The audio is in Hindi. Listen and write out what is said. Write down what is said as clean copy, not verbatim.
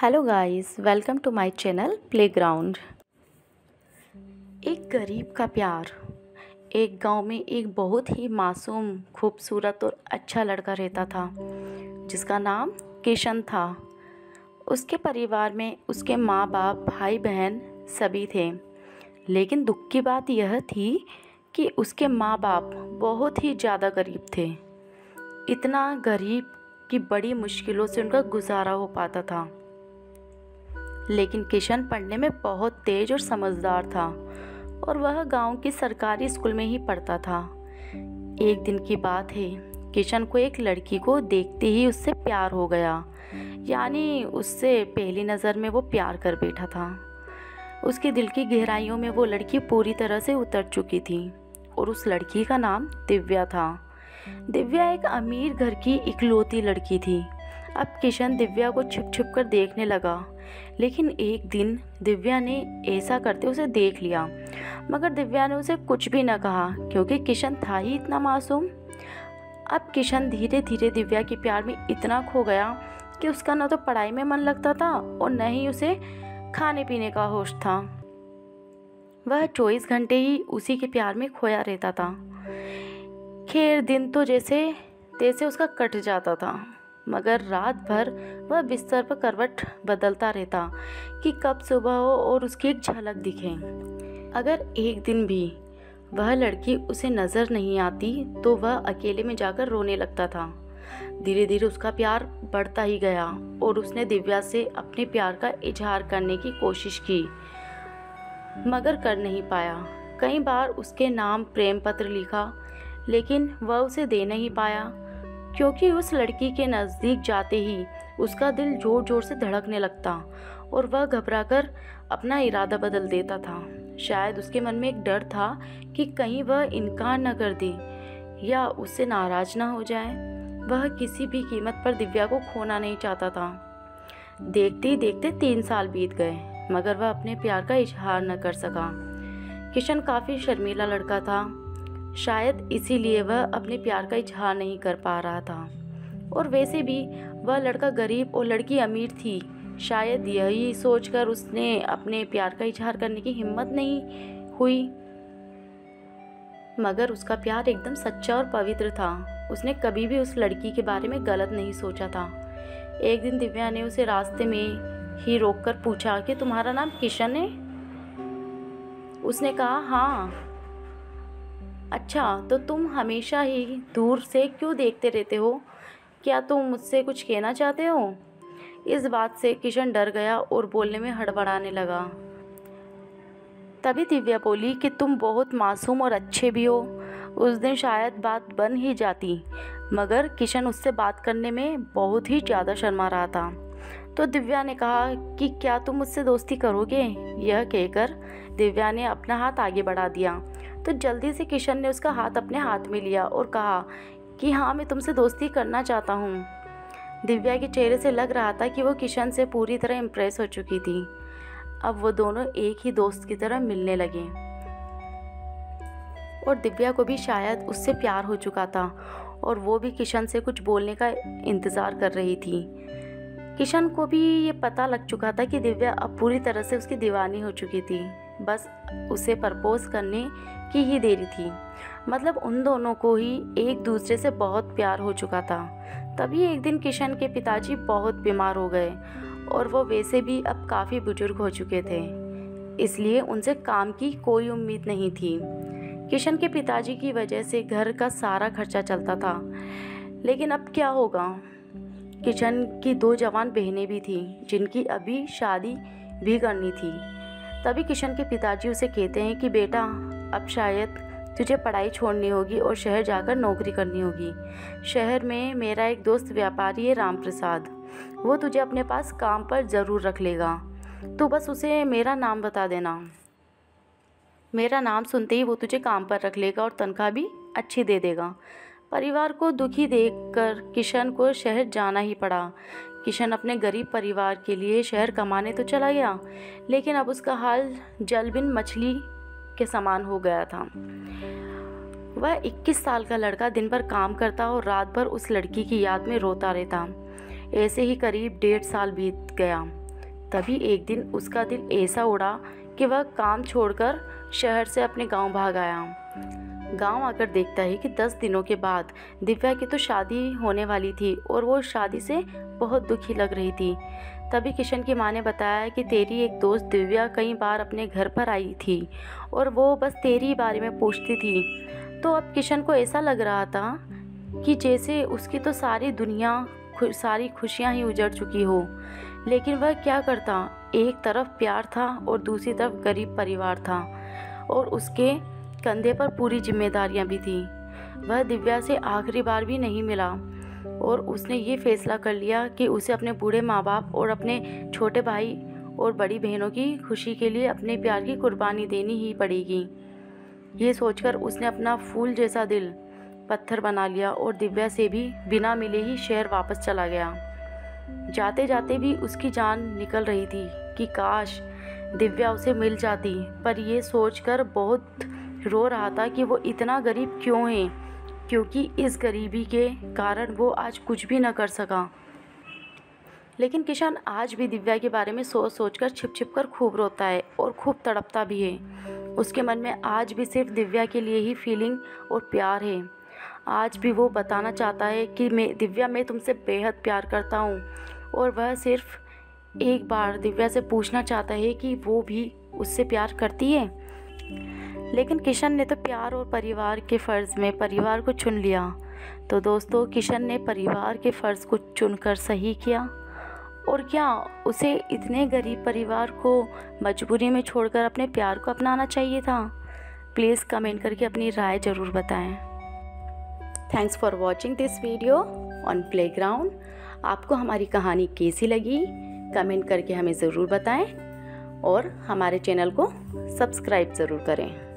Hello guys, welcome to my channel playground. एक गरीब का प्यार। एक गांव में एक बहुत ही मासूम, खूबसूरत और अच्छा लड़का रहता था जिसका नाम किशन था। उसके परिवार में उसके माँ बाप, भाई बहन सभी थे। लेकिन दुख की बात यह थी कि उसके माँ बाप बहुत ही ज़्यादा गरीब थे। इतना गरीब कि बड़ी मुश्किलों से उनका गुजारा हो पाता था। लेकिन किशन पढ़ने में बहुत तेज और समझदार था और वह गांव की सरकारी स्कूल में ही पढ़ता था। एक दिन की बात है, किशन को एक लड़की को देखते ही उससे प्यार हो गया। यानी उससे पहली नज़र में वो प्यार कर बैठा था। उसके दिल की गहराइयों में वो लड़की पूरी तरह से उतर चुकी थी और उस लड़की का नाम दिव्या था। दिव्या एक अमीर घर की इकलौती लड़की थी। अब किशन दिव्या को छिप छिप कर देखने लगा, लेकिन एक दिन दिव्या ने ऐसा करते उसे देख लिया। मगर दिव्या ने उसे कुछ भी न कहा क्योंकि किशन था ही इतना मासूम। अब किशन धीरे धीरे दिव्या के प्यार में इतना खो गया कि उसका न तो पढ़ाई में मन लगता था और न ही उसे खाने पीने का होश था। वह 24 घंटे ही उसी के प्यार में खोया रहता था। खैर, दिन तो जैसे तैसे उसका कट जाता था, मगर रात भर वह बिस्तर पर करवट बदलता रहता कि कब सुबह हो और उसकी एक झलक दिखे। अगर एक दिन भी वह लड़की उसे नज़र नहीं आती तो वह अकेले में जाकर रोने लगता था। धीरे धीरे उसका प्यार बढ़ता ही गया और उसने दिव्या से अपने प्यार का इजहार करने की कोशिश की, मगर कर नहीं पाया। कई बार उसके नाम प्रेम पत्र लिखा, लेकिन वह उसे दे नहीं पाया क्योंकि उस लड़की के नज़दीक जाते ही उसका दिल ज़ोर ज़ोर से धड़कने लगता और वह घबराकर अपना इरादा बदल देता था। शायद उसके मन में एक डर था कि कहीं वह इनकार न कर दे या उससे नाराज़ ना हो जाए। वह किसी भी कीमत पर दिव्या को खोना नहीं चाहता था। देखते ही देखते 3 साल बीत गए, मगर वह अपने प्यार का इजहार न कर सका। किशन काफ़ी शर्मीला लड़का था। शायद इसीलिए वह अपने प्यार का इजहार नहीं कर पा रहा था। और वैसे भी वह लड़का गरीब और लड़की अमीर थी। शायद यही सोचकर उसने अपने प्यार का इजहार करने की हिम्मत नहीं हुई। मगर उसका प्यार एकदम सच्चा और पवित्र था। उसने कभी भी उस लड़की के बारे में गलत नहीं सोचा था। एक दिन दिव्या ने उसे रास्ते में ही रोककर पूछा कि तुम्हारा नाम किशन है? उसने कहा हाँ। अच्छा, तो तुम हमेशा ही दूर से क्यों देखते रहते हो? क्या तुम मुझसे कुछ कहना चाहते हो? इस बात से किशन डर गया और बोलने में हड़बड़ाने लगा। तभी दिव्या बोली कि तुम बहुत मासूम और अच्छे भी हो। उस दिन शायद बात बन ही जाती, मगर किशन उससे बात करने में बहुत ही ज़्यादा शर्मा रहा था। तो दिव्या ने कहा कि क्या तुम मुझसे दोस्ती करोगे? यह कहकर दिव्या ने अपना हाथ आगे बढ़ा दिया तो जल्दी से किशन ने उसका हाथ अपने हाथ में लिया और कहा कि हाँ, मैं तुमसे दोस्ती करना चाहता हूँ। दिव्या के चेहरे से लग रहा था कि वो किशन से पूरी तरह इम्प्रेस हो चुकी थी। अब वो दोनों एक ही दोस्त की तरह मिलने लगे और दिव्या को भी शायद उससे प्यार हो चुका था और वो भी किशन से कुछ बोलने का इंतज़ार कर रही थी। किशन को भी ये पता लग चुका था कि दिव्या अब पूरी तरह से उसकी दीवानी हो चुकी थी। बस उसे प्रपोज करने की ही देरी थी। मतलब उन दोनों को ही एक दूसरे से बहुत प्यार हो चुका था। तभी एक दिन किशन के पिताजी बहुत बीमार हो गए और वो वैसे भी अब काफ़ी बुजुर्ग हो चुके थे, इसलिए उनसे काम की कोई उम्मीद नहीं थी। किशन के पिताजी की वजह से घर का सारा खर्चा चलता था। लेकिन अब क्या होगा? किशन की 2 जवान बहनें भी थीं जिनकी अभी शादी भी करनी थी। तभी किशन के पिताजी उसे कहते हैं कि बेटा, अब शायद तुझे पढ़ाई छोड़नी होगी और शहर जाकर नौकरी करनी होगी। शहर में मेरा एक दोस्त व्यापारी है, राम प्रसाद। वो तुझे अपने पास काम पर ज़रूर रख लेगा। तो बस उसे मेरा नाम बता देना। मेरा नाम सुनते ही वो तुझे काम पर रख लेगा और तनख्वाह भी अच्छी दे देगा। परिवार को दुखी देखकर किशन को शहर जाना ही पड़ा। किशन अपने गरीब परिवार के लिए शहर कमाने तो चला गया, लेकिन अब उसका हाल जल बिन मछली के समान हो गया था। वह 21 साल का लड़का दिन भर काम करता और रात भर उस लड़की की याद में रोता रहता। ऐसे ही करीब 1.5 साल बीत गया। तभी एक दिन उसका दिल ऐसा उड़ा कि वह काम छोड़कर शहर से अपने गांव भाग आया। गांव आकर देखता है कि 10 दिनों के बाद दिव्या की तो शादी होने वाली थी और वो शादी से बहुत दुखी लग रही थी। तभी किशन की माँ ने बताया कि तेरी एक दोस्त दिव्या कई बार अपने घर पर आई थी और वो बस तेरी ही बारे में पूछती थी। तो अब किशन को ऐसा लग रहा था कि जैसे उसकी तो सारी दुनिया सारी खुशियाँ ही उजड़ चुकी हो, लेकिन वह क्या करता। एक तरफ प्यार था और दूसरी तरफ गरीब परिवार था और उसके कंधे पर पूरी जिम्मेदारियां भी थी। वह दिव्या से आखिरी बार भी नहीं मिला और उसने ये फैसला कर लिया कि उसे अपने बूढ़े माँ बाप और अपने छोटे भाई और बड़ी बहनों की खुशी के लिए अपने प्यार की कुर्बानी देनी ही पड़ेगी। ये सोचकर उसने अपना फूल जैसा दिल पत्थर बना लिया और दिव्या से भी बिना मिले ही शहर वापस चला गया। जाते जाते भी उसकी जान निकल रही थी कि काश दिव्या उसे मिल जाती, पर यह सोचकर बहुत रो रहा था कि वो इतना गरीब क्यों है, क्योंकि इस गरीबी के कारण वो आज कुछ भी न कर सका। लेकिन किशन आज भी दिव्या के बारे में सोच सोचकर छिप छिप कर खूब रोता है और खूब तड़पता भी है। उसके मन में आज भी सिर्फ दिव्या के लिए ही फीलिंग और प्यार है। आज भी वो बताना चाहता है कि मैं तुमसे बेहद प्यार करता हूँ, और वह सिर्फ एक बार दिव्या से पूछना चाहता है कि वो भी उससे प्यार करती है। लेकिन किशन ने तो प्यार और परिवार के फ़र्ज़ में परिवार को चुन लिया। तो दोस्तों, किशन ने परिवार के फ़र्ज़ को चुनकर सही किया, और क्या उसे इतने गरीब परिवार को मजबूरी में छोड़कर अपने प्यार को अपनाना चाहिए था? प्लीज़ कमेंट करके अपनी राय ज़रूर बताएं। Thanks for watching this video on playground. आपको हमारी कहानी कैसी लगी कमेंट करके हमें ज़रूर बताएं और हमारे चैनल को सब्सक्राइब ज़रूर करें।